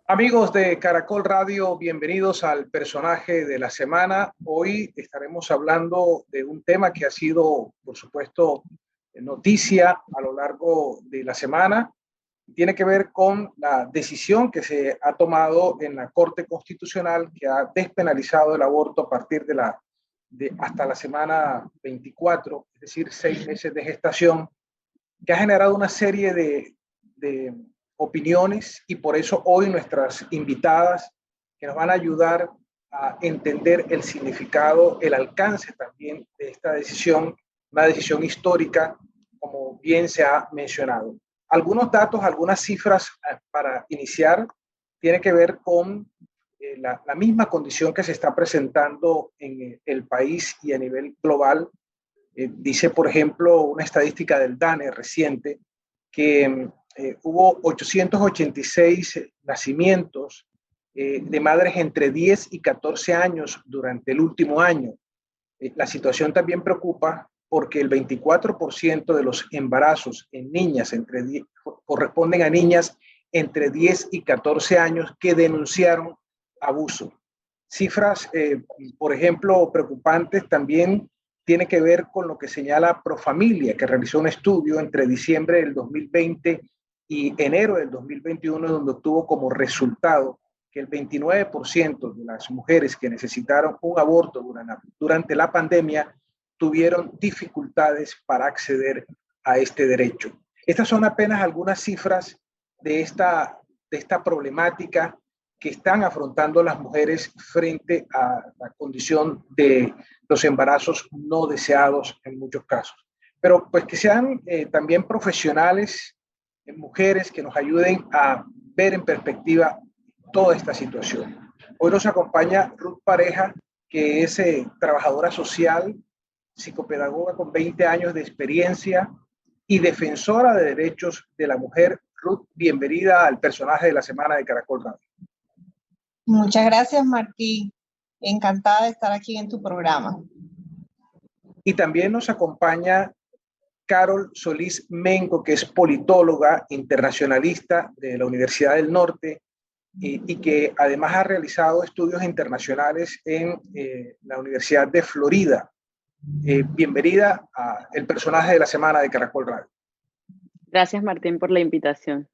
Amigos de Caracol Radio, bienvenidos al personaje de la semana. Hoy estaremos hablando de un tema que ha sido, por supuesto, noticia a lo largo de la semana. Tiene que ver con la decisión que se ha tomado en la Corte Constitucional, que ha despenalizado el aborto a partir de hasta la semana 24, es decir, 6 meses de gestación, que ha generado una serie de opiniones, y por eso hoy nuestras invitadas que nos van a ayudar a entender el significado, el alcance también de esta decisión, una decisión histórica, como bien se ha mencionado. Algunos datos, algunas cifras para iniciar, tiene que ver con la misma condición que se está presentando en el país y a nivel global. Dice, por ejemplo, una estadística del DANE reciente que hubo 886 nacimientos de madres entre 10 y 14 años durante el último año. La situación también preocupa porque el 24% de los embarazos en niñas corresponden a niñas entre 10 y 14 años que denunciaron abuso. Cifras, por ejemplo, preocupantes también tiene que ver con lo que señala Profamilia, que realizó un estudio entre diciembre del 2020 y enero del 2021, donde obtuvo como resultado que el 29% de las mujeres que necesitaron un aborto durante la pandemia tuvieron dificultades para acceder a este derecho. Estas son apenas algunas cifras de esta problemática que están afrontando las mujeres frente a la condición de los embarazos no deseados en muchos casos. Pero pues que sean también profesionales, mujeres que nos ayuden a ver en perspectiva toda esta situación. Hoy nos acompaña Ruth Pareja, que es trabajadora social, psicopedagoga con 20 años de experiencia y defensora de derechos de la mujer. Ruth, bienvenida al personaje de la semana de Caracol Radio. Muchas gracias, Martín. Encantada de estar aquí en tu programa. Y también nos acompaña Carol Solís Mengo, que es politóloga internacionalista de la Universidad del Norte y que además ha realizado estudios internacionales en la Universidad de Florida. Bienvenida a el personaje de la semana de Caracol Radio. Gracias, Martín, por la invitación.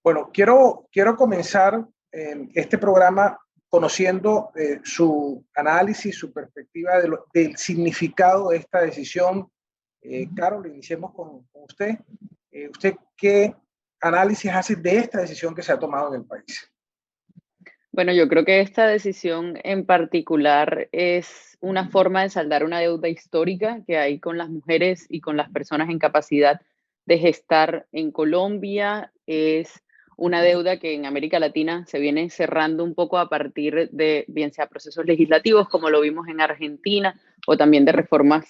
Bueno, quiero comenzar este programa conociendo su análisis, su perspectiva del significado de esta decisión. Carol, iniciemos con usted. ¿Usted qué análisis hace de esta decisión que se ha tomado en el país? Bueno, yo creo que esta decisión en particular es una forma de saldar una deuda histórica que hay con las mujeres y con las personas en capacidad de gestar en Colombia. Es una deuda que en América Latina se viene cerrando un poco a partir de, bien sea procesos legislativos, como lo vimos en Argentina, o también de reformas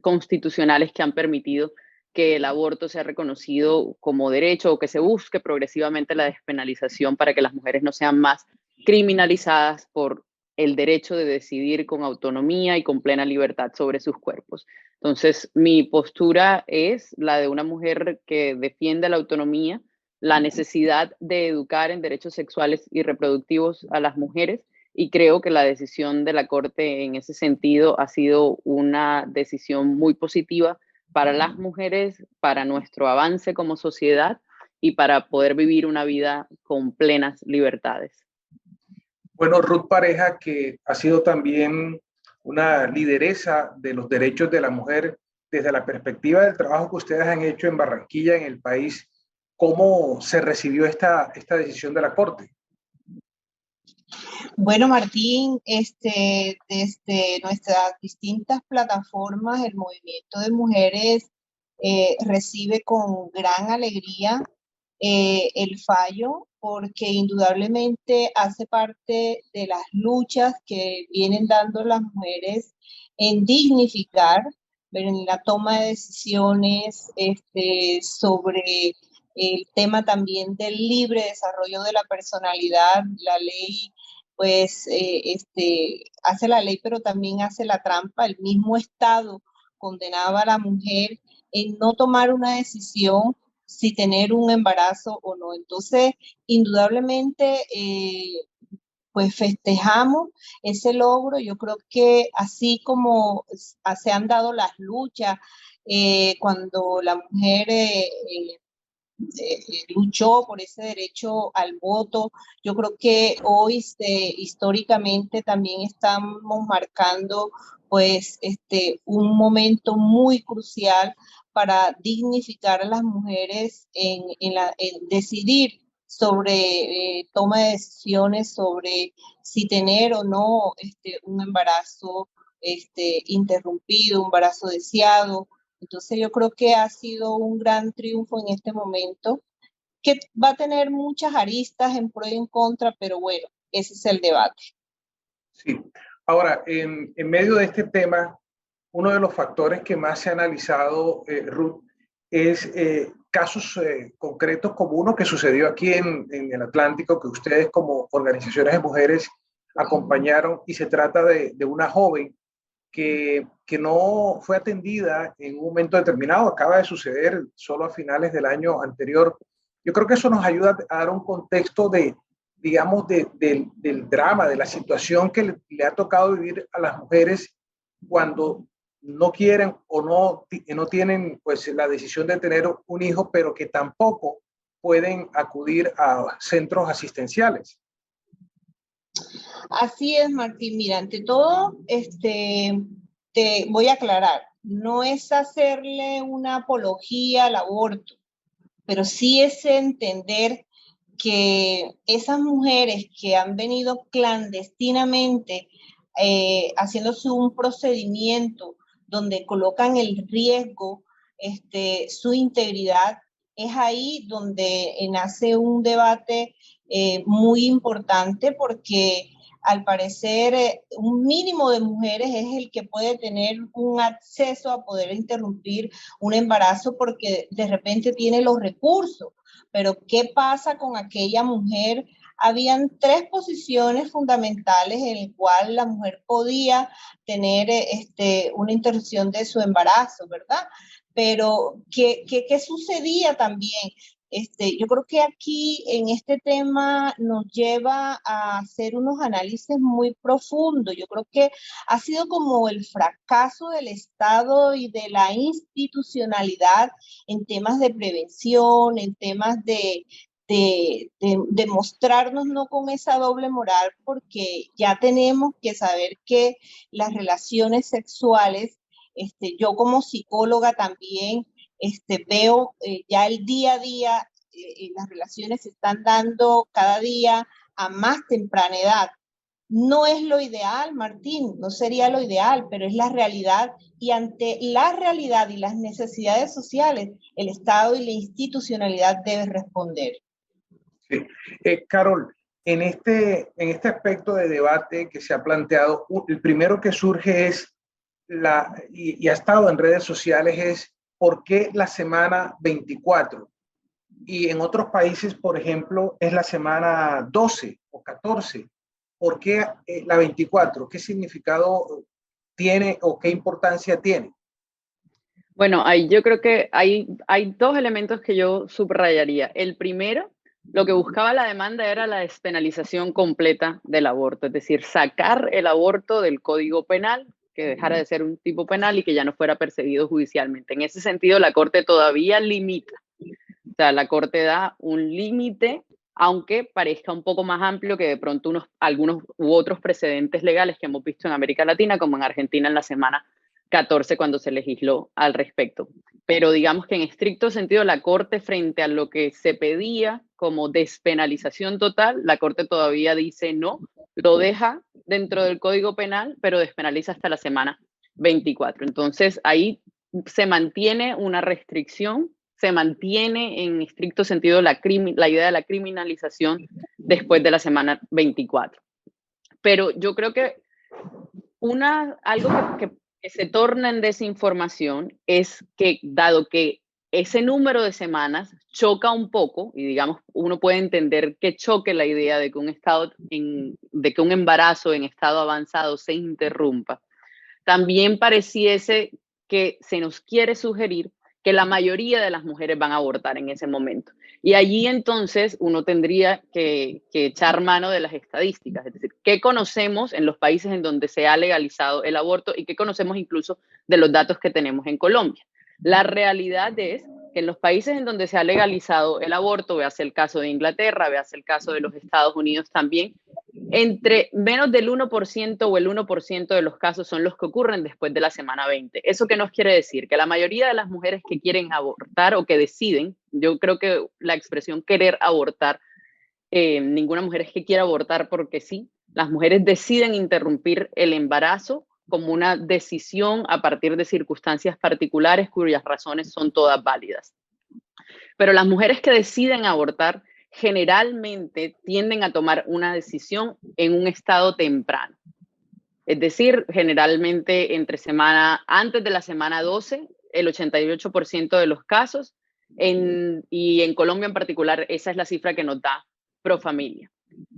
constitucionales que han permitido que el aborto sea reconocido como derecho o que se busque progresivamente la despenalización para que las mujeres no sean más criminalizadas por el derecho de decidir con autonomía y con plena libertad sobre sus cuerpos. Entonces, mi postura es la de una mujer que defiende la autonomía, la necesidad de educar en derechos sexuales y reproductivos a las mujeres, y creo que la decisión de la Corte en ese sentido ha sido una decisión muy positiva para las mujeres, para nuestro avance como sociedad y para poder vivir una vida con plenas libertades. Bueno, Ruth Pareja, que ha sido también una lideresa de los derechos de la mujer desde la perspectiva del trabajo que ustedes han hecho en Barranquilla, en el país, ¿cómo se recibió esta decisión de la Corte? Bueno, Martín, desde nuestras distintas plataformas, el movimiento de mujeres recibe con gran alegría el fallo, porque indudablemente hace parte de las luchas que vienen dando las mujeres en dignificar, en la toma de decisiones sobre el tema también del libre desarrollo de la personalidad. La ley pues hace la ley, pero también hace la trampa. El mismo Estado condenaba a la mujer en no tomar una decisión si tener un embarazo o no. Entonces, indudablemente, pues festejamos ese logro. Yo creo que así como se han dado las luchas cuando la mujer luchó por ese derecho al voto. Yo creo que hoy históricamente también estamos marcando pues un momento muy crucial para dignificar a las mujeres en decidir sobre toma de decisiones sobre si tener o no un embarazo interrumpido, un embarazo deseado. Entonces yo creo que ha sido un gran triunfo en este momento, que va a tener muchas aristas en pro y en contra, pero bueno, ese es el debate. Sí. Ahora, en medio de este tema, uno de los factores que más se ha analizado, Ruth, es casos concretos como uno que sucedió aquí en el Atlántico, que ustedes como organizaciones de mujeres acompañaron, y se trata de una joven que no fue atendida en un momento determinado, acaba de suceder solo a finales del año anterior. Yo creo que eso nos ayuda a dar un contexto de, digamos, del drama, de la situación que le ha tocado vivir a las mujeres cuando no quieren o no tienen pues la decisión de tener un hijo, pero que tampoco pueden acudir a centros asistenciales. Así es, Martín. Mira, ante todo, te voy a aclarar, no es hacerle una apología al aborto, pero sí es entender que esas mujeres que han venido clandestinamente haciéndose un procedimiento donde colocan en riesgo su integridad, es ahí donde nace un debate muy importante, porque al parecer un mínimo de mujeres es el que puede tener un acceso a poder interrumpir un embarazo porque de repente tiene los recursos. Pero ¿qué pasa con aquella mujer? Habían 3 posiciones fundamentales en las cuales la mujer podía tener una interrupción de su embarazo, ¿verdad? Pero ¿qué sucedía también? Yo creo que aquí en este tema nos lleva a hacer unos análisis muy profundos. Yo creo que ha sido como el fracaso del Estado y de la institucionalidad en temas de prevención, en temas de mostrarnos no con esa doble moral, porque ya tenemos que saber que las relaciones sexuales, yo como psicóloga también, veo ya el día a día, las relaciones se están dando cada día a más temprana edad. No es lo ideal, Martín, no sería lo ideal, pero es la realidad, y ante la realidad y las necesidades sociales, el Estado y la institucionalidad deben responder. Sí. Carol, en este aspecto de debate que se ha planteado, el primero que surge es, y ha estado en redes sociales, es ¿por qué la semana 24? Y en otros países, por ejemplo, es la semana 12 o 14. ¿Por qué la 24? ¿Qué significado tiene o qué importancia tiene? Bueno, ahí yo creo que hay 2 elementos que yo subrayaría. El primero, lo que buscaba la demanda era la despenalización completa del aborto, es decir, sacar el aborto del Código Penal, que dejara de ser un tipo penal y que ya no fuera perseguido judicialmente. En ese sentido, la Corte todavía limita. O sea, la Corte da un límite, aunque parezca un poco más amplio que de pronto algunos u otros precedentes legales que hemos visto en América Latina, como en Argentina en la semana 14 cuando se legisló al respecto. Pero digamos que en estricto sentido la Corte, frente a lo que se pedía como despenalización total, la Corte todavía dice no, lo deja dentro del Código Penal, pero despenaliza hasta la semana 24. Entonces ahí se mantiene una restricción, se mantiene en estricto sentido la idea de la criminalización después de la semana 24. Pero yo creo que algo que se torna en desinformación es que, dado que ese número de semanas choca un poco, y digamos, uno puede entender que choque la idea de que de que un embarazo en estado avanzado se interrumpa. También pareciese que se nos quiere sugerir que la mayoría de las mujeres van a abortar en ese momento. Y allí entonces uno tendría que echar mano de las estadísticas, es decir, qué conocemos en los países en donde se ha legalizado el aborto y qué conocemos incluso de los datos que tenemos en Colombia. La realidad es que en los países en donde se ha legalizado el aborto, veas el caso de Inglaterra, veas el caso de los Estados Unidos también, entre menos del 1% o el 1% de los casos son los que ocurren después de la semana 20. ¿Eso qué nos quiere decir? Que la mayoría de las mujeres que quieren abortar o que deciden, yo creo que la expresión querer abortar, ninguna mujer es que quiera abortar porque sí, las mujeres deciden interrumpir el embarazo como una decisión a partir de circunstancias particulares cuyas razones son todas válidas. Pero las mujeres que deciden abortar generalmente tienden a tomar una decisión en un estado temprano. Es decir, generalmente antes de la semana 12, el 88% de los casos, y en Colombia en particular, esa es la cifra que nos da Profamilia.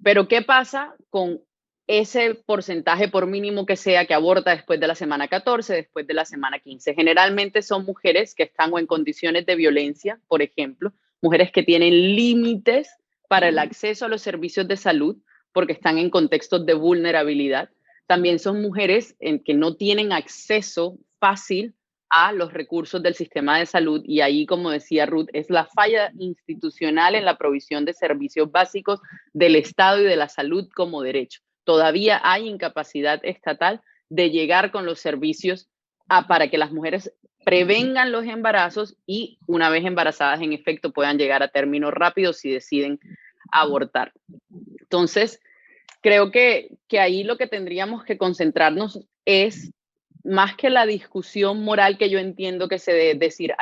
Pero ¿qué pasa con ese porcentaje, por mínimo que sea, que aborta después de la semana 14, después de la semana 15? Generalmente son mujeres que están o en condiciones de violencia, por ejemplo, mujeres que tienen límites para el acceso a los servicios de salud porque están en contextos de vulnerabilidad. También son mujeres que no tienen acceso fácil a los recursos del sistema de salud, y ahí, como decía Ruth, es la falla institucional en la provisión de servicios básicos del Estado y de la salud como derecho. Todavía hay incapacidad estatal de llegar con los servicios para que las mujeres prevengan los embarazos y, una vez embarazadas, en efecto, puedan llegar a término rápido si deciden abortar. Entonces, creo que ahí lo que tendríamos que concentrarnos es, más que la discusión moral que yo entiendo que se debe decir,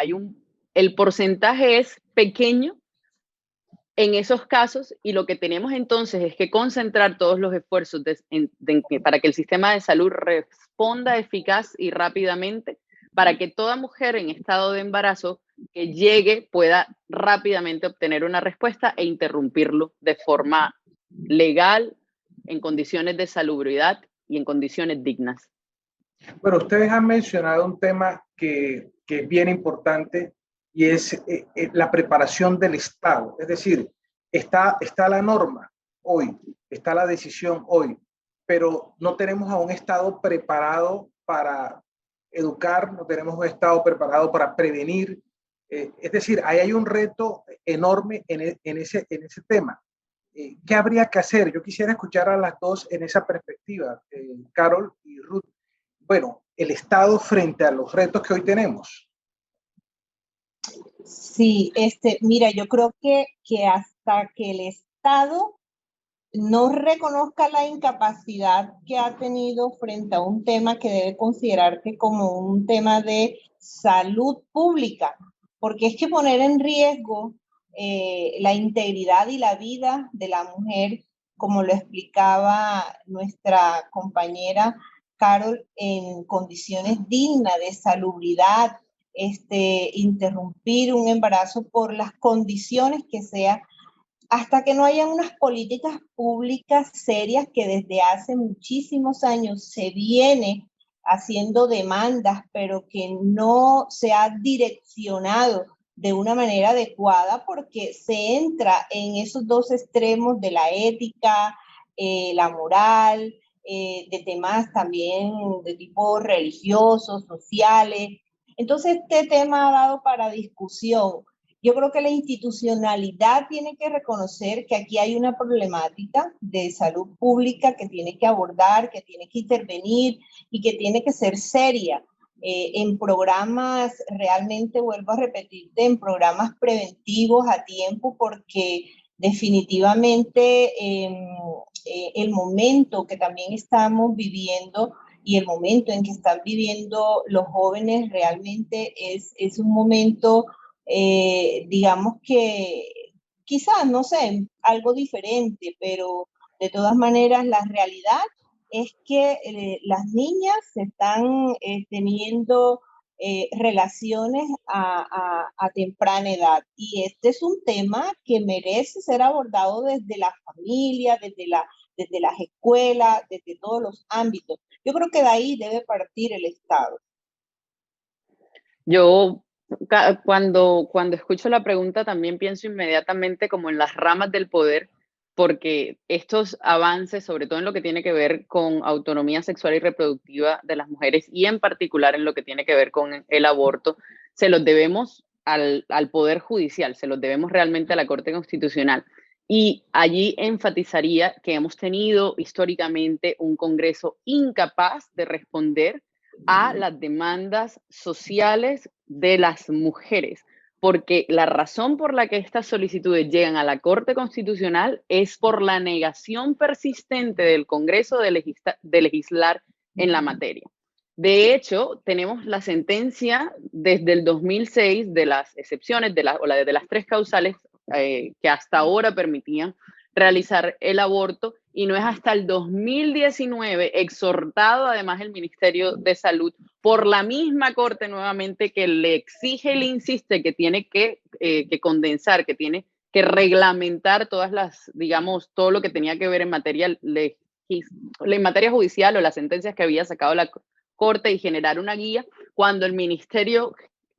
el porcentaje es pequeño en esos casos, y lo que tenemos entonces es que concentrar todos los esfuerzos para que el sistema de salud responda eficaz y rápidamente, para que toda mujer en estado de embarazo que llegue pueda rápidamente obtener una respuesta e interrumpirlo de forma legal, en condiciones de salubridad y en condiciones dignas. Bueno, ustedes han mencionado un tema que es bien importante, y es la preparación del Estado. Es decir, está la norma hoy, está la decisión hoy, pero no tenemos a un Estado preparado para educar, no tenemos un Estado preparado para prevenir. Es decir, ahí hay un reto enorme en ese tema. ¿Qué habría que hacer? Yo quisiera escuchar a las dos en esa perspectiva, Carol y Ruth. Bueno, el Estado frente a los retos que hoy tenemos. Sí, mira, yo creo que hasta que el Estado no reconozca la incapacidad que ha tenido frente a un tema que debe considerarse como un tema de salud pública, porque es que poner en riesgo la integridad y la vida de la mujer, como lo explicaba nuestra compañera Carol, en condiciones dignas de salubridad, interrumpir un embarazo por las condiciones que sea, hasta que no hayan unas políticas públicas serias, que desde hace muchísimos años se viene haciendo demandas, pero que no se ha direccionado de una manera adecuada, porque se entra en esos dos extremos de la ética, la moral, de temas también de tipo religiosos, sociales. Entonces, este tema ha dado para discusión. Yo creo que la institucionalidad tiene que reconocer que aquí hay una problemática de salud pública que tiene que abordar, que tiene que intervenir y que tiene que ser seria. En programas, realmente vuelvo a repetirte, en programas preventivos a tiempo, porque definitivamente el momento que también estamos viviendo y el momento en que están viviendo los jóvenes realmente es un momento, digamos que quizás, no sé, algo diferente, pero de todas maneras la realidad es que las niñas se están teniendo relaciones a temprana edad. Y este es un tema que merece ser abordado desde la familia, desde las escuelas, desde todos los ámbitos. Yo creo que de ahí debe partir el Estado. Yo cuando escucho la pregunta también pienso inmediatamente como en las ramas del poder, porque estos avances, sobre todo en lo que tiene que ver con autonomía sexual y reproductiva de las mujeres y en particular en lo que tiene que ver con el aborto, se los debemos al Poder Judicial, se los debemos realmente a la Corte Constitucional. Y allí enfatizaría que hemos tenido históricamente un Congreso incapaz de responder a las demandas sociales de las mujeres, porque la razón por la que estas solicitudes llegan a la Corte Constitucional es por la negación persistente del Congreso de legislar en la materia. De hecho, tenemos la sentencia desde el 2006 de las excepciones, de las 3 causales que hasta ahora permitían realizar el aborto, y no es hasta el 2019, exhortado además el Ministerio de Salud por la misma Corte nuevamente, que le exige, le insiste que tiene que condensar, que tiene que reglamentar todas las, digamos, todo lo que tenía que ver en materia judicial o las sentencias que había sacado la Corte y generar una guía, cuando el Ministerio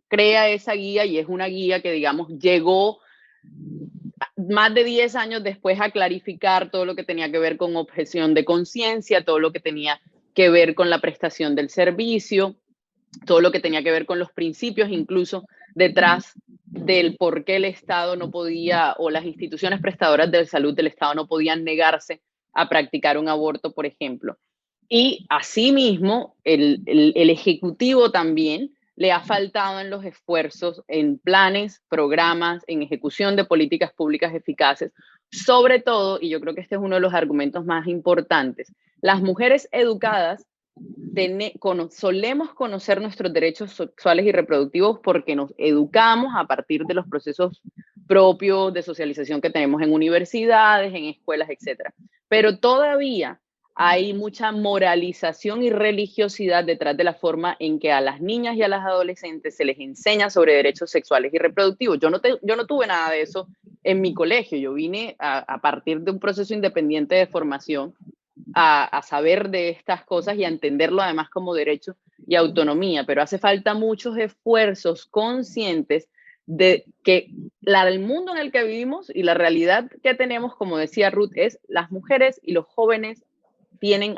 crea esa guía, y es una guía que, digamos, llegó más de 10 años después a clarificar todo lo que tenía que ver con objeción de conciencia, todo lo que tenía que ver con la prestación del servicio, todo lo que tenía que ver con los principios, incluso detrás del por qué el Estado no podía, o las instituciones prestadoras de salud del Estado no podían negarse a practicar un aborto, por ejemplo. Y asimismo, el Ejecutivo también le ha faltado en los esfuerzos, en planes, programas, en ejecución de políticas públicas eficaces, sobre todo, y yo creo que este es uno de los argumentos más importantes, las mujeres educadas solemos conocer nuestros derechos sexuales y reproductivos porque nos educamos a partir de los procesos propios de socialización que tenemos en universidades, en escuelas, etc. Pero todavía hay mucha moralización y religiosidad detrás de la forma en que a las niñas y a las adolescentes se les enseña sobre derechos sexuales y reproductivos. Yo no tuve nada de eso en mi colegio. Yo vine a partir de un proceso independiente de formación a saber de estas cosas y a entenderlo además como derecho y autonomía, pero hace falta muchos esfuerzos conscientes de que el mundo en el que vivimos y la realidad que tenemos, como decía Ruth, es las mujeres y los jóvenes tienen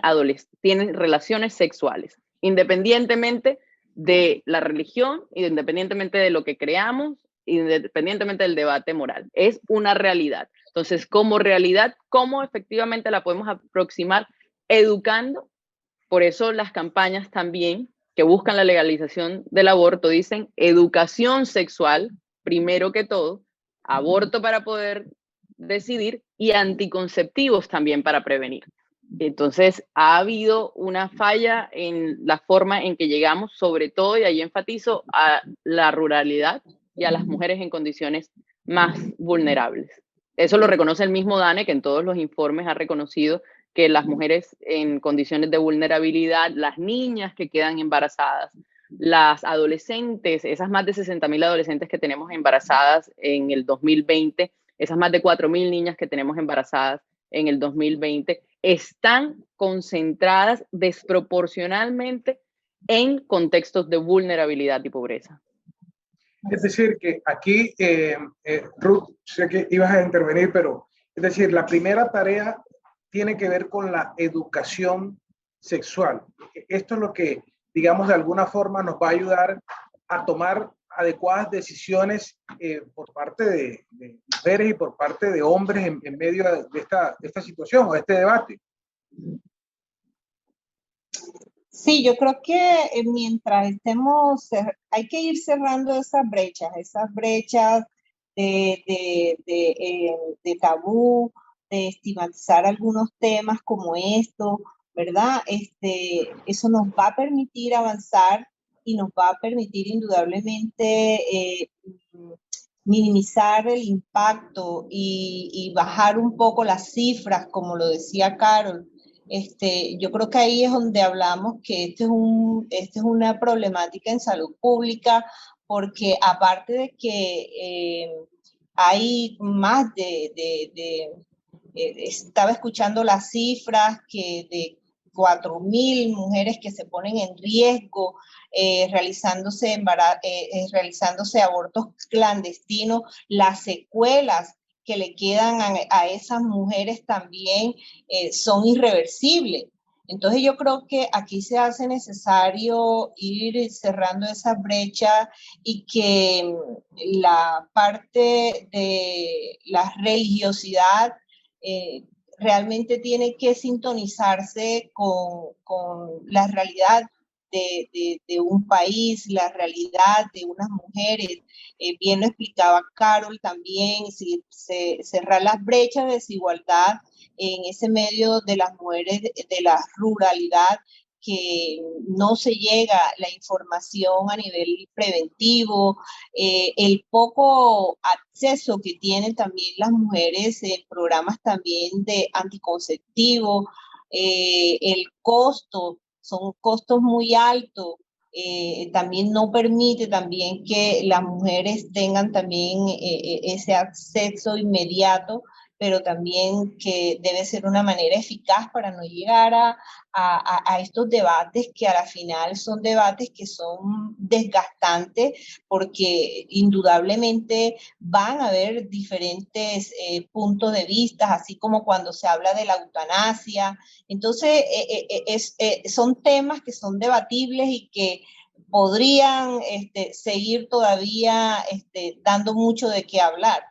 relaciones sexuales, independientemente de la religión, independientemente de lo que creamos, independientemente del debate moral. Es una realidad. Entonces, como realidad, ¿cómo efectivamente la podemos aproximar? Educando. Por eso las campañas también que buscan la legalización del aborto dicen educación sexual, primero que todo, aborto para poder decidir y anticonceptivos también para prevenir. Entonces, ha habido una falla en la forma en que llegamos, sobre todo, y ahí enfatizo, a la ruralidad y a las mujeres en condiciones más vulnerables. Eso lo reconoce el mismo DANE, que en todos los informes ha reconocido que las mujeres en condiciones de vulnerabilidad, las niñas que quedan embarazadas, las adolescentes, esas más de 60,000 adolescentes que tenemos embarazadas en el 2020, esas más de 4,000 niñas que tenemos embarazadas en el 2020, están concentradas desproporcionalmente en contextos de vulnerabilidad y pobreza. Es decir, que aquí, Ruth, sé que ibas a intervenir, pero es decir, la primera tarea tiene que ver con la educación sexual. Esto es lo que, digamos, de alguna forma nos va a ayudar a tomar adecuadas decisiones por parte de mujeres y por parte de hombres en medio de esta situación o de este debate. Sí, yo creo que mientras estemos, hay que ir cerrando esas brechas de tabú, de estigmatizar algunos temas como esto, ¿verdad? Eso nos va a permitir avanzar y nos va a permitir indudablemente minimizar el impacto y bajar un poco las cifras, como lo decía Carol, Yo creo que ahí es donde hablamos que este es una problemática en salud pública, porque aparte de que hay más estaba escuchando las cifras que de 4.000 mujeres que se ponen en riesgo realizándose abortos clandestinos, las secuelas que le quedan a esas mujeres también son irreversibles. Entonces yo creo que aquí se hace necesario ir cerrando esa brecha y que la parte de la religiosidad realmente tiene que sintonizarse con la realidad de un país, la realidad de unas mujeres. Bien lo explicaba Carol también, cerrar las brechas de desigualdad en ese medio de las mujeres de la ruralidad, que no se llega la información a nivel preventivo, el poco acceso que tienen también las mujeres en programas también de anticonceptivo, el costo, son costos muy altos. También no permite también que las mujeres tengan también ese acceso inmediato, pero también que debe ser una manera eficaz para no llegar a estos debates que a la final son debates que son desgastantes, porque indudablemente van a haber diferentes puntos de vista, así como cuando se habla de la eutanasia. Entonces, son temas que son debatibles y que podrían seguir todavía dando mucho de qué hablar.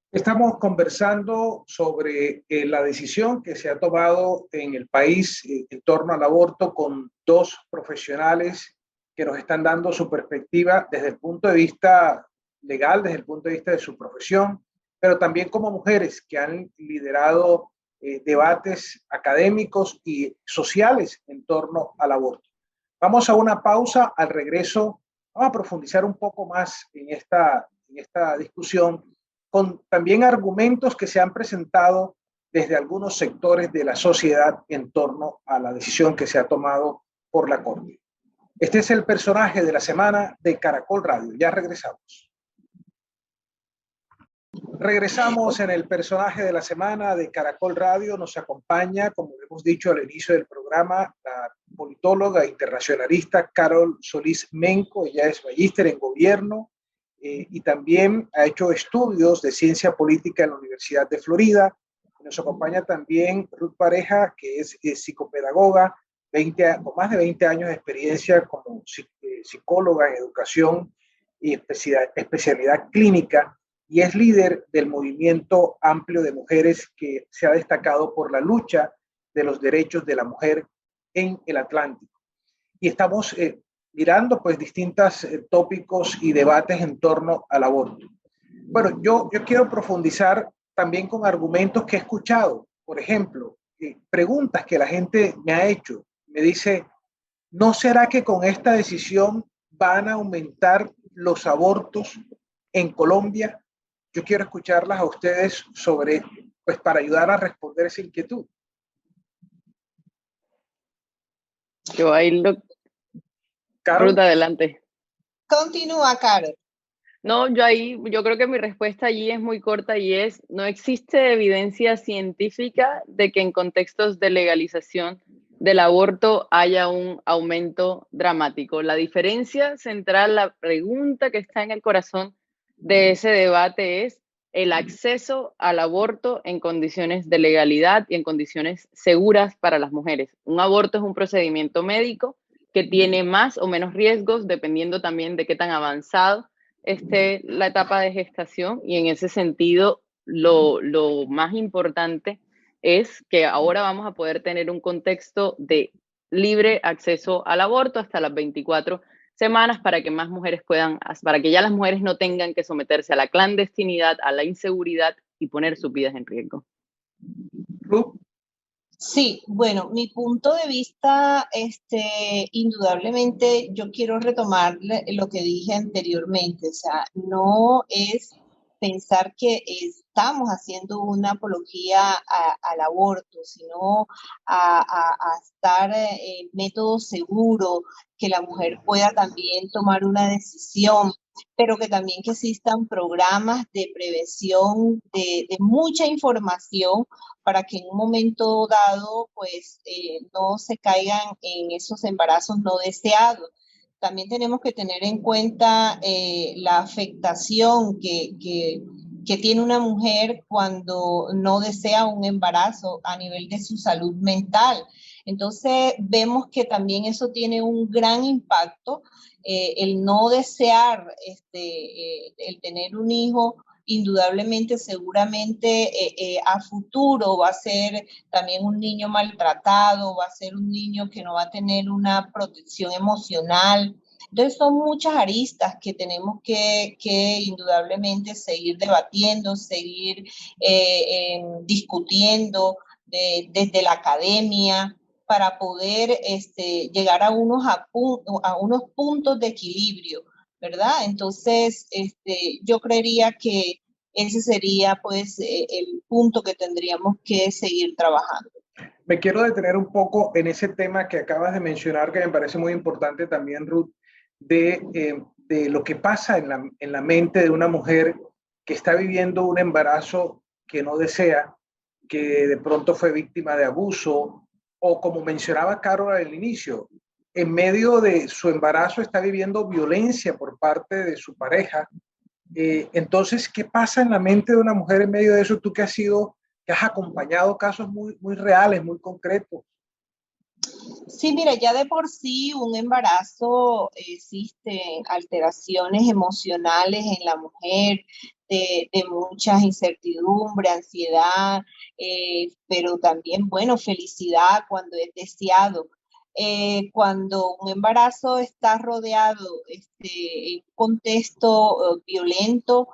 Estamos conversando sobre la decisión que se ha tomado en el país en torno al aborto con dos profesionales que nos están dando su perspectiva desde el punto de vista legal, desde el punto de vista de su profesión, pero también como mujeres que han liderado debates académicos y sociales en torno al aborto. Vamos a una pausa. Al regreso vamos a profundizar un poco más en esta discusión, con también argumentos que se han presentado desde algunos sectores de la sociedad en torno a la decisión que se ha tomado por la Corte. Este es el personaje de la semana de Caracol Radio. Ya regresamos. Regresamos en el personaje de la semana de Caracol Radio. Nos acompaña, como hemos dicho al inicio del programa, la politóloga internacionalista Carol Solís Menco. Ella es magíster en gobierno y también ha hecho estudios de ciencia política en la Universidad de Florida. Nos acompaña también Ruth Pareja, que es psicopedagoga, con más de 20 años de experiencia como psicóloga en educación y especialidad clínica, y es líder del movimiento amplio de mujeres que se ha destacado por la lucha de los derechos de la mujer en el Atlántico. Y estamos mirando pues distintos tópicos y debates en torno al aborto. Bueno, yo quiero profundizar también con argumentos que he escuchado. Por ejemplo, preguntas que la gente me ha hecho. Me dice, ¿no será que con esta decisión van a aumentar los abortos en Colombia? Yo quiero escucharlas a ustedes sobre, pues para ayudar a responder esa inquietud. Yo ahí lo... Carol. Ruth, adelante. Continúa, Carol. No, yo creo que mi respuesta allí es muy corta y es, no existe evidencia científica de que en contextos de legalización del aborto haya un aumento dramático. La diferencia central, la pregunta que está en el corazón de ese debate es el acceso al aborto en condiciones de legalidad y en condiciones seguras para las mujeres. Un aborto es un procedimiento médico que tiene más o menos riesgos dependiendo también de qué tan avanzado esté la etapa de gestación, y en ese sentido lo más importante es que ahora vamos a poder tener un contexto de libre acceso al aborto hasta las 24 semanas para que más mujeres para que ya las mujeres no tengan que someterse a la clandestinidad, a la inseguridad y poner sus vidas en riesgo. Sí, bueno, mi punto de vista, indudablemente yo quiero retomar lo que dije anteriormente, o sea, no es pensar que estamos haciendo una apología al aborto, sino a estar en método seguro, que la mujer pueda también tomar una decisión, pero que también que existan programas de prevención, de mucha información para que en un momento dado pues no se caigan en esos embarazos no deseados. También tenemos que tener en cuenta la afectación que tiene una mujer cuando no desea un embarazo a nivel de su salud mental. Entonces vemos que también eso tiene un gran impacto, el no desear el tener un hijo. Indudablemente, seguramente a futuro va a ser también un niño maltratado, va a ser un niño que no va a tener una protección emocional. Entonces son muchas aristas que tenemos que indudablemente seguir debatiendo, seguir discutiendo desde la academia para poder llegar a unos puntos de equilibrio, ¿verdad? Entonces, yo creería que ese sería pues el punto que tendríamos que seguir trabajando. Me quiero detener un poco en ese tema que acabas de mencionar, que me parece muy importante también, Ruth, de lo que pasa en la mente de una mujer que está viviendo un embarazo que no desea, que de pronto fue víctima de abuso, o como mencionaba Carol al inicio, en medio de su embarazo está viviendo violencia por parte de su pareja. Entonces, ¿qué pasa en la mente de una mujer en medio de eso? Tú que has acompañado casos muy reales, muy concretos. Sí, mira, ya de por sí un embarazo existen alteraciones emocionales en la mujer, de muchas incertidumbre, ansiedad, pero también, bueno, felicidad cuando es deseado. Cuando un embarazo está rodeado en un contexto violento,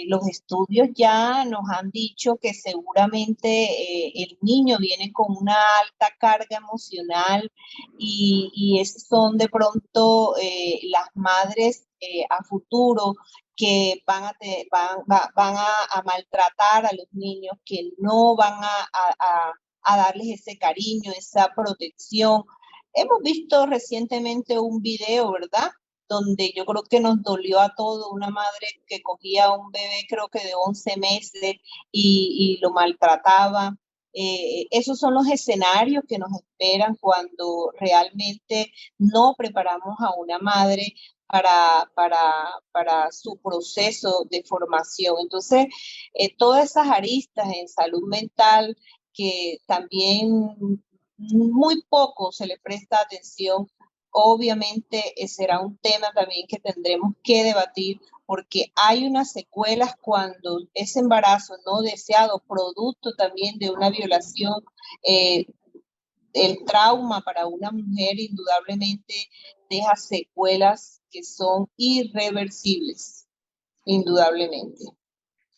los estudios ya nos han dicho que seguramente el niño viene con una alta carga emocional y esos son de pronto las madres a futuro que van a maltratar a los niños, que no van a darles ese cariño, esa protección. Hemos visto recientemente un video, ¿verdad? Donde yo creo que nos dolió a todos, una madre que cogía a un bebé creo que de 11 meses y lo maltrataba. Esos son los escenarios que nos esperan cuando realmente no preparamos a una madre para su proceso de formación. Entonces, todas esas aristas en salud mental que también muy poco se le presta atención. Obviamente será un tema también que tendremos que debatir porque hay unas secuelas cuando ese embarazo no deseado, producto también de una violación, el trauma para una mujer indudablemente deja secuelas que son irreversibles, indudablemente.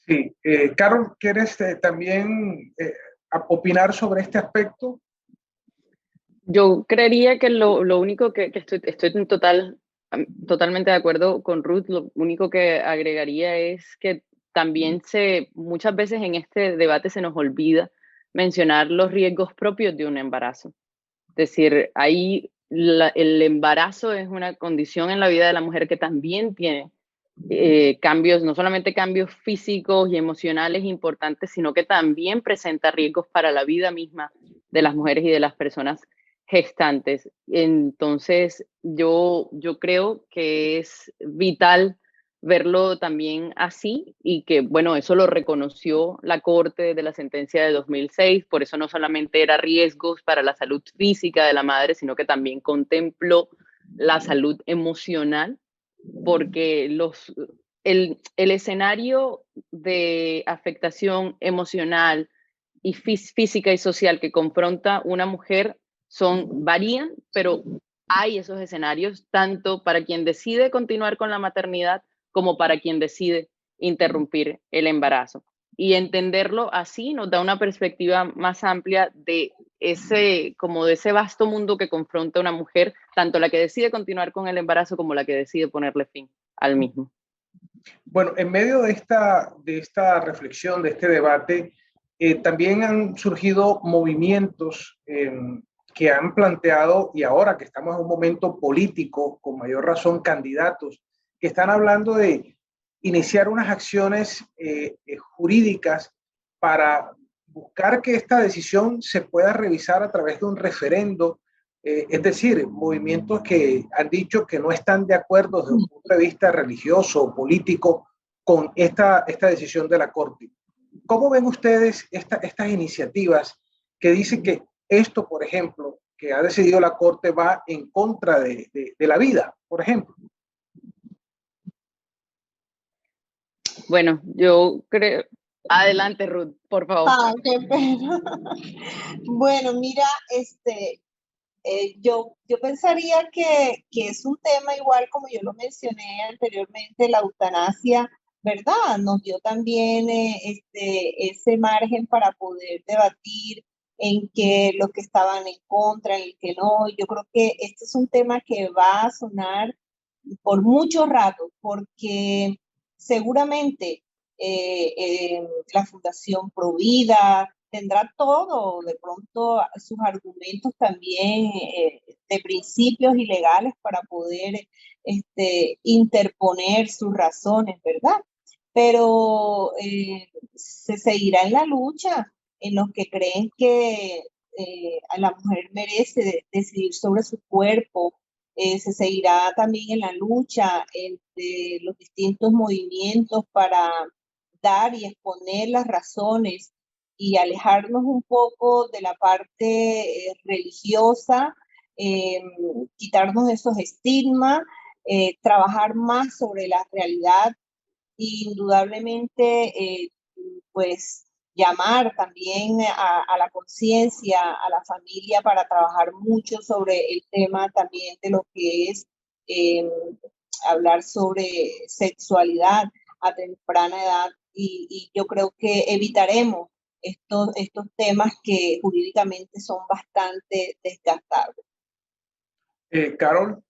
Sí, Carol, ¿quieres también opinar sobre este aspecto? Yo creería que lo único que estoy totalmente de acuerdo con Ruth, lo único que agregaría es que también muchas veces en este debate se nos olvida mencionar los riesgos propios de un embarazo. Es decir, el embarazo es una condición en la vida de la mujer que también tiene cambios, no solamente cambios físicos y emocionales importantes, sino que también presenta riesgos para la vida misma de las mujeres y de las personas gestantes. Entonces, yo creo que es vital verlo también así y que, bueno, eso lo reconoció la Corte de la sentencia de 2006, por eso no solamente era riesgos para la salud física de la madre, sino que también contempló la salud emocional, porque el escenario de afectación emocional y física y social que confronta una mujer varían, pero hay esos escenarios tanto para quien decide continuar con la maternidad como para quien decide interrumpir el embarazo. Y entenderlo así nos da una perspectiva más amplia de ese vasto mundo que confronta una mujer, tanto la que decide continuar con el embarazo como la que decide ponerle fin al mismo. Bueno, en medio de esta reflexión, de este debate, también han surgido movimientos que han planteado, y ahora que estamos en un momento político, con mayor razón, candidatos que están hablando de iniciar unas acciones jurídicas para buscar que esta decisión se pueda revisar a través de un referendo. Es decir, movimientos que han dicho que no están de acuerdo desde un punto de vista religioso o político con esta decisión de la Corte. ¿Cómo ven ustedes estas iniciativas que dicen que esto, por ejemplo, que ha decidido la Corte va en contra de la vida, por ejemplo? Bueno, yo creo... Adelante, Ruth, por favor. Ah, qué pena. Bueno, mira, yo pensaría que es un tema igual como yo lo mencioné anteriormente, la eutanasia, ¿verdad? Nos dio también ese margen para poder debatir en que los que estaban en contra, en el que no. Yo creo que este es un tema que va a sonar por mucho rato, porque seguramente la Fundación Provida tendrá todo, de pronto sus argumentos también de principios y legales para poder interponer sus razones, ¿verdad? Pero se seguirá en la lucha en los que creen que a la mujer merece decidir sobre su cuerpo. Se seguirá también en la lucha entre los distintos movimientos para dar y exponer las razones y alejarnos un poco de la parte religiosa, quitarnos esos estigmas, trabajar más sobre la realidad y indudablemente pues llamar también a la conciencia, a la familia para trabajar mucho sobre el tema también de lo que es hablar sobre sexualidad a temprana edad y yo creo que evitaremos estos temas que jurídicamente son bastante desgastables. Carol.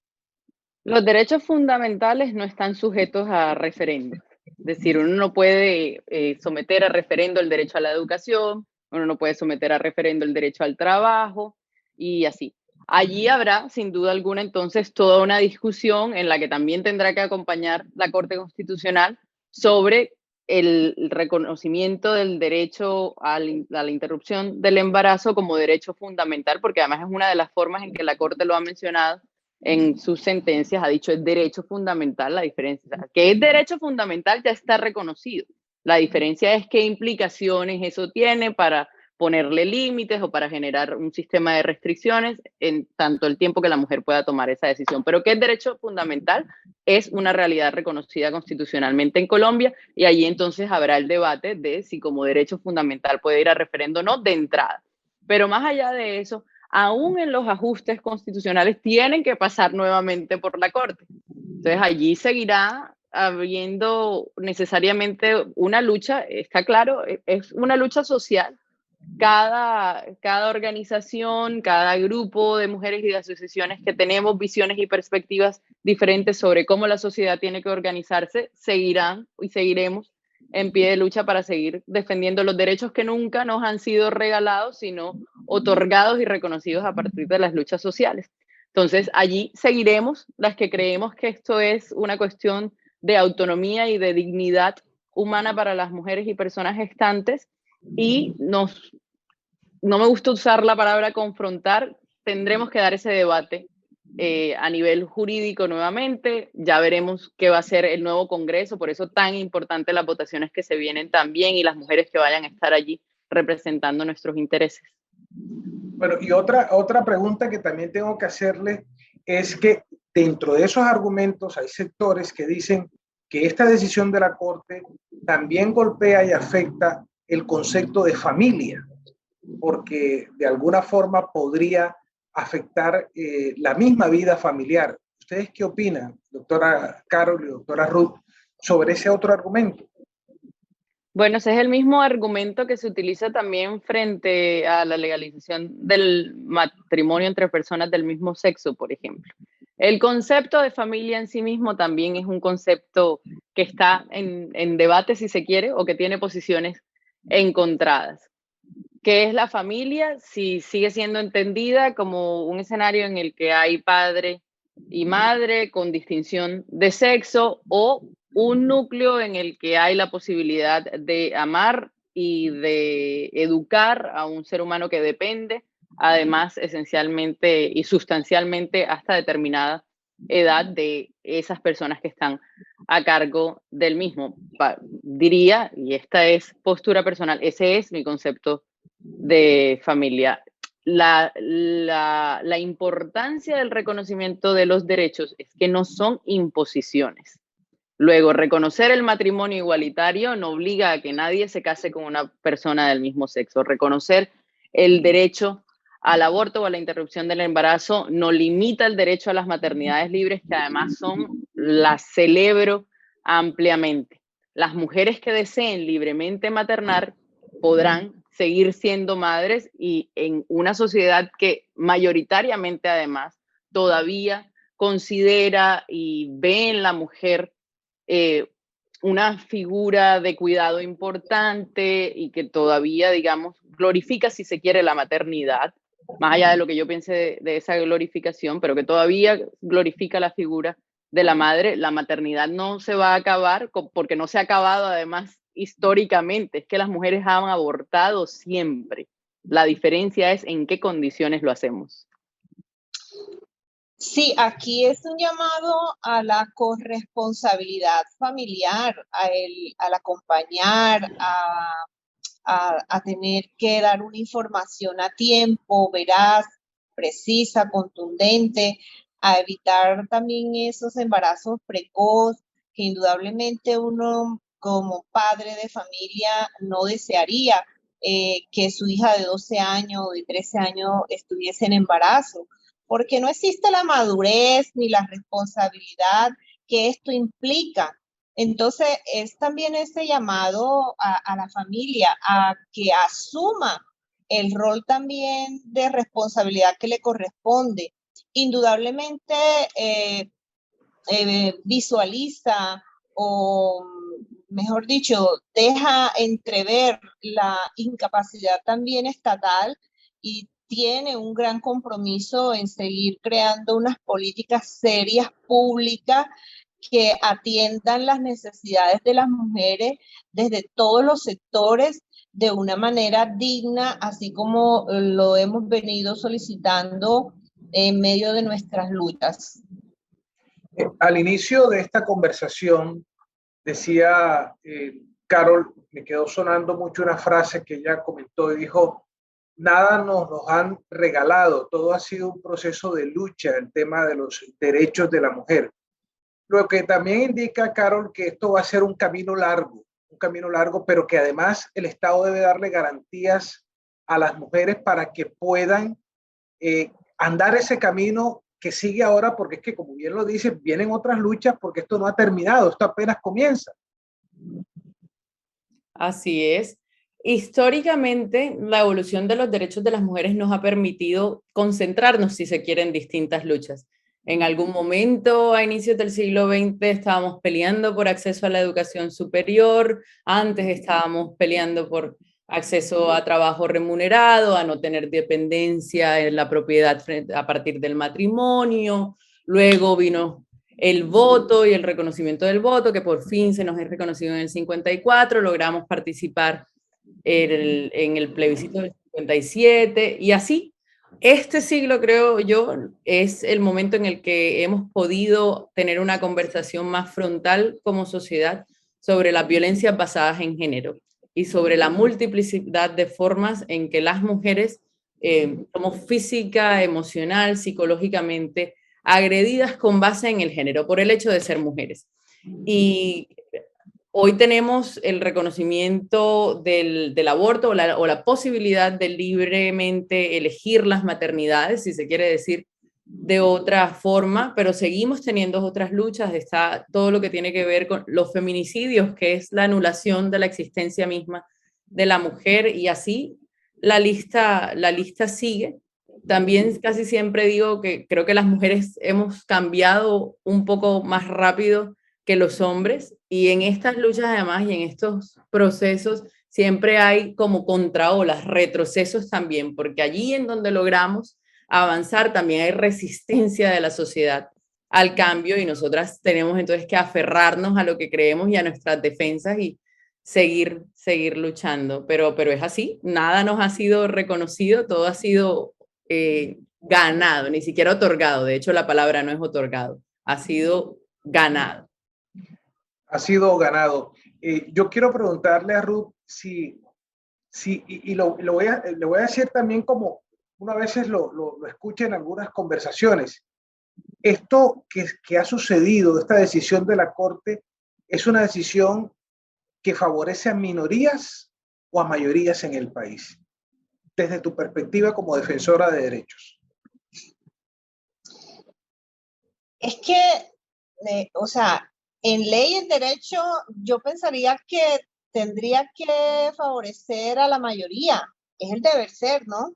Los derechos fundamentales no están sujetos a referendo. Es decir, uno no puede someter a referendo el derecho a la educación, uno no puede someter a referendo el derecho al trabajo y así. Allí habrá, sin duda alguna, entonces toda una discusión en la que también tendrá que acompañar la Corte Constitucional sobre el reconocimiento del derecho a la interrupción del embarazo como derecho fundamental, porque además es una de las formas en que la Corte lo ha mencionado en sus sentencias, ha dicho es derecho fundamental. La diferencia, o sea, que es derecho fundamental ya está reconocido. La diferencia es qué implicaciones eso tiene para ponerle límites o para generar un sistema de restricciones en tanto el tiempo que la mujer pueda tomar esa decisión. Pero que es derecho fundamental es una realidad reconocida constitucionalmente en Colombia y allí entonces habrá el debate de si como derecho fundamental puede ir a referendo o no de entrada. Pero más allá de eso, aún en los ajustes constitucionales tienen que pasar nuevamente por la Corte. Entonces allí seguirá habiendo necesariamente una lucha, está claro, es una lucha social. Cada organización, cada grupo de mujeres y de asociaciones que tenemos visiones y perspectivas diferentes sobre cómo la sociedad tiene que organizarse, seguirán y seguiremos en pie de lucha para seguir defendiendo los derechos que nunca nos han sido regalados, sino otorgados y reconocidos a partir de las luchas sociales. Entonces, allí seguiremos las que creemos que esto es una cuestión de autonomía y de dignidad humana para las mujeres y personas gestantes y no me gusta usar la palabra confrontar, tendremos que dar ese debate a nivel jurídico nuevamente, ya veremos qué va a ser el nuevo Congreso, por eso tan importante las votaciones que se vienen también y las mujeres que vayan a estar allí representando nuestros intereses. Bueno, y otra pregunta que también tengo que hacerle es que dentro de esos argumentos hay sectores que dicen que esta decisión de la Corte también golpea y afecta el concepto de familia, porque de alguna forma podría afectar la misma vida familiar. ¿Ustedes qué opinan, doctora Carol y doctora Ruth, sobre ese otro argumento? Bueno, ese es el mismo argumento que se utiliza también frente a la legalización del matrimonio entre personas del mismo sexo, por ejemplo. El concepto de familia en sí mismo también es un concepto que está en debate, si se quiere, o que tiene posiciones encontradas. ¿Qué es la familia? Si sigue siendo entendida como un escenario en el que hay padre y madre con distinción de sexo, o un núcleo en el que hay la posibilidad de amar y de educar a un ser humano que depende, además esencialmente y sustancialmente hasta determinada edad de esas personas que están a cargo del mismo. Diría, y esta es postura personal, ese es mi concepto de familia. La importancia del reconocimiento de los derechos es que no son imposiciones. Luego, reconocer el matrimonio igualitario no obliga a que nadie se case con una persona del mismo sexo. Reconocer el derecho al aborto o a la interrupción del embarazo no limita el derecho a las maternidades libres, que además las celebro ampliamente. Las mujeres que deseen libremente maternar podrán seguir siendo madres, y en una sociedad que mayoritariamente además todavía considera y ve en la mujer una figura de cuidado importante, y que todavía, digamos, glorifica, si se quiere, la maternidad, más allá de lo que yo piense de esa glorificación, pero que todavía glorifica la figura de la madre. La maternidad no se va a acabar, porque no se ha acabado además históricamente. Es que las mujeres han abortado siempre. La diferencia es en qué condiciones lo hacemos. Sí, aquí es un llamado a la corresponsabilidad familiar, al acompañar, a tener que dar una información a tiempo, veraz, precisa, contundente, a evitar también esos embarazos precoces que indudablemente uno como padre de familia no desearía que su hija de 12 años o de 13 años estuviese en embarazo, porque no existe la madurez ni la responsabilidad que esto implica. Entonces, es también ese llamado a la familia a que asuma el rol también de responsabilidad que le corresponde. Indudablemente, visualiza, o mejor dicho, deja entrever la incapacidad también estatal, y tiene un gran compromiso en seguir creando unas políticas serias, públicas, que atiendan las necesidades de las mujeres desde todos los sectores de una manera digna, así como lo hemos venido solicitando en medio de nuestras luchas. Al inicio de esta conversación decía Carol, me quedó sonando mucho una frase que ella comentó y dijo: nada nos los han regalado, todo ha sido un proceso de lucha, el tema de los derechos de la mujer. Lo que también indica, Carol, que esto va a ser un camino largo, pero que además el Estado debe darle garantías a las mujeres para que puedan andar ese camino que sigue ahora, porque es que, como bien lo dice, vienen otras luchas, porque esto no ha terminado, esto apenas comienza. Así es. Históricamente, la evolución de los derechos de las mujeres nos ha permitido concentrarnos, si se quiere, en distintas luchas. En algún momento, a inicios del siglo XX, estábamos peleando por acceso a la educación superior, antes estábamos peleando por acceso a trabajo remunerado, a no tener dependencia en la propiedad a partir del matrimonio. Luego vino el voto y el reconocimiento del voto, que por fin se nos es reconocido en el 54, logramos participar en el plebiscito del 57, y así, este siglo, creo yo, es el momento en el que hemos podido tener una conversación más frontal como sociedad sobre las violencias basadas en género y sobre la multiplicidad de formas en que las mujeres somos física, emocional, psicológicamente agredidas con base en el género, por el hecho de ser mujeres. Y hoy tenemos el reconocimiento del aborto, o la posibilidad de libremente elegir las maternidades, si se quiere decir de otra forma, pero seguimos teniendo otras luchas. Está todo lo que tiene que ver con los feminicidios, que es la anulación de la existencia misma de la mujer, y así la lista sigue. También casi siempre digo que creo que las mujeres hemos cambiado un poco más rápido que los hombres, y en estas luchas además y en estos procesos siempre hay como contraolas, retrocesos también, porque allí en donde logramos avanzar también hay resistencia de la sociedad al cambio y nosotras tenemos entonces que aferrarnos a lo que creemos y a nuestras defensas y seguir luchando, pero es así, nada nos ha sido reconocido, todo ha sido ganado, ni siquiera otorgado, de hecho la palabra no es otorgado, ha sido ganado. Ha sido ganado. Yo quiero preguntarle a Ruth y le voy a decir también como una veces lo escucha en algunas conversaciones. Esto que ha sucedido, esta decisión de la Corte, es una decisión que favorece a minorías o a mayorías en el país, desde tu perspectiva como defensora de derechos. Es que, o sea, en ley y en derecho, yo pensaría que tendría que favorecer a la mayoría. Es el deber ser, ¿no?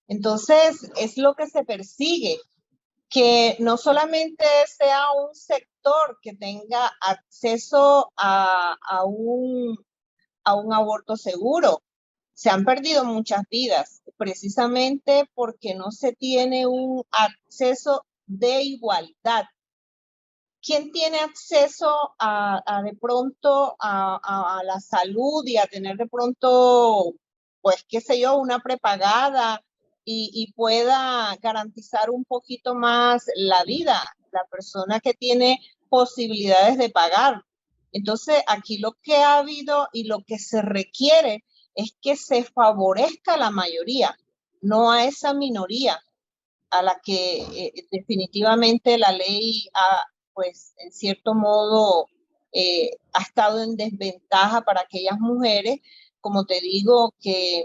Entonces, es lo que se persigue, que no solamente sea un sector que tenga acceso a un aborto seguro. Se han perdido muchas vidas, precisamente porque no se tiene un acceso de igualdad. ¿Quién tiene acceso a de pronto a la salud y a tener de pronto, pues qué sé yo, una prepagada y pueda garantizar un poquito más la vida? La persona que tiene posibilidades de pagar. Entonces, aquí lo que ha habido y lo que se requiere es que se favorezca a la mayoría, no a esa minoría a la que definitivamente la ley ha, pues, en cierto modo, ha estado en desventaja para aquellas mujeres, como te digo, que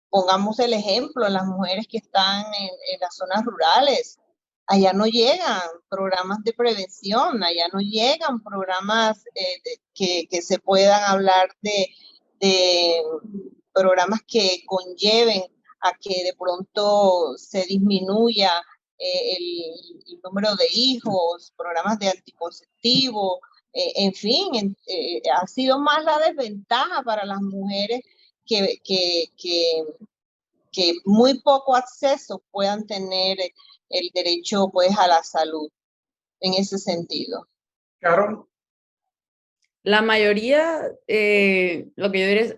pongamos el ejemplo, las mujeres que están en las zonas rurales, allá no llegan programas de prevención, allá no llegan programas que se puedan hablar de programas que conlleven a que de pronto se disminuya el número de hijos, programas de anticonceptivo, en fin, ha sido más la desventaja para las mujeres que muy poco acceso puedan tener el derecho pues a la salud en ese sentido. Carol. La mayoría, lo que yo diría es,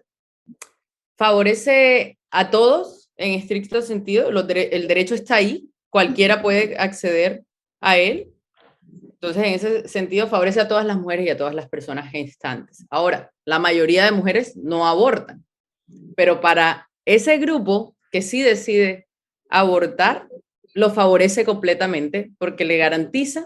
favorece a todos en estricto sentido, el derecho está ahí, cualquiera puede acceder a él, entonces en ese sentido favorece a todas las mujeres y a todas las personas gestantes. Ahora, la mayoría de mujeres no abortan, pero para ese grupo que sí decide abortar, lo favorece completamente porque le garantiza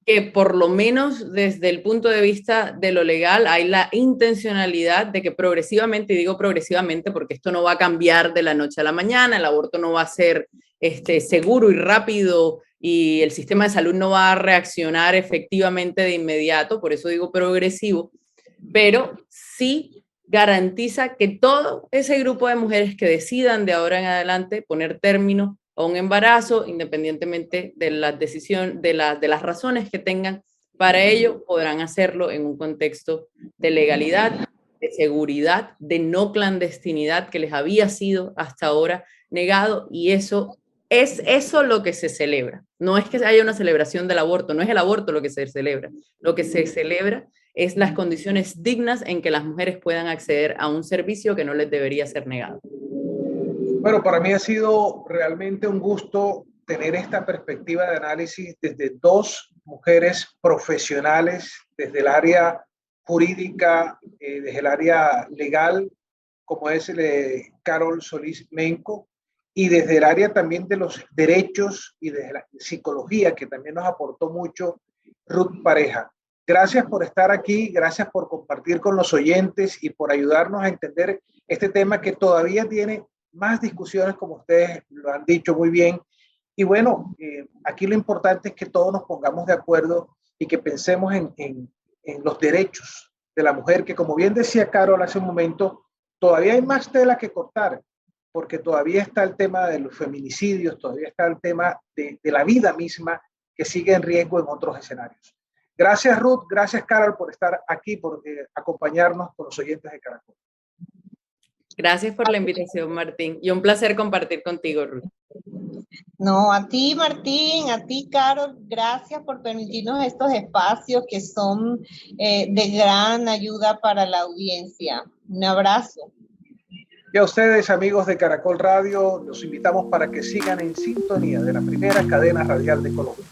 que por lo menos desde el punto de vista de lo legal hay la intencionalidad de que progresivamente, y digo progresivamente porque esto no va a cambiar de la noche a la mañana, el aborto no va a ser seguro y rápido y el sistema de salud no va a reaccionar efectivamente de inmediato, por eso digo progresivo, pero sí garantiza que todo ese grupo de mujeres que decidan de ahora en adelante poner término a un embarazo, independientemente de la decisión, de las razones que tengan para ello, podrán hacerlo en un contexto de legalidad, de seguridad, de no clandestinidad que les había sido hasta ahora negado, y eso es eso lo que se celebra. No es que haya una celebración del aborto, no es el aborto lo que se celebra. Lo que se celebra es las condiciones dignas en que las mujeres puedan acceder a un servicio que no les debería ser negado. Bueno, para mí ha sido realmente un gusto tener esta perspectiva de análisis desde dos mujeres profesionales, desde el área jurídica, desde el área legal, como es Carol Solís Menco, y desde el área también de los derechos y de la psicología, que también nos aportó mucho Ruth Pareja. Gracias por estar aquí, gracias por compartir con los oyentes y por ayudarnos a entender este tema que todavía tiene más discusiones, como ustedes lo han dicho muy bien. Y bueno, aquí lo importante es que todos nos pongamos de acuerdo y que pensemos en los derechos de la mujer, que como bien decía Carol hace un momento, todavía hay más tela que cortar, porque todavía está el tema de los feminicidios, todavía está el tema de la vida misma que sigue en riesgo en otros escenarios. Gracias, Ruth. Gracias, Carol, por estar aquí, por acompañarnos con los oyentes de Caracol. Gracias por la invitación, Martín. Y un placer compartir contigo, Ruth. No, a ti, Martín, a ti, Carol, gracias por permitirnos estos espacios que son de gran ayuda para la audiencia. Un abrazo. Y a ustedes, amigos de Caracol Radio, los invitamos para que sigan en sintonía de la primera cadena radial de Colombia.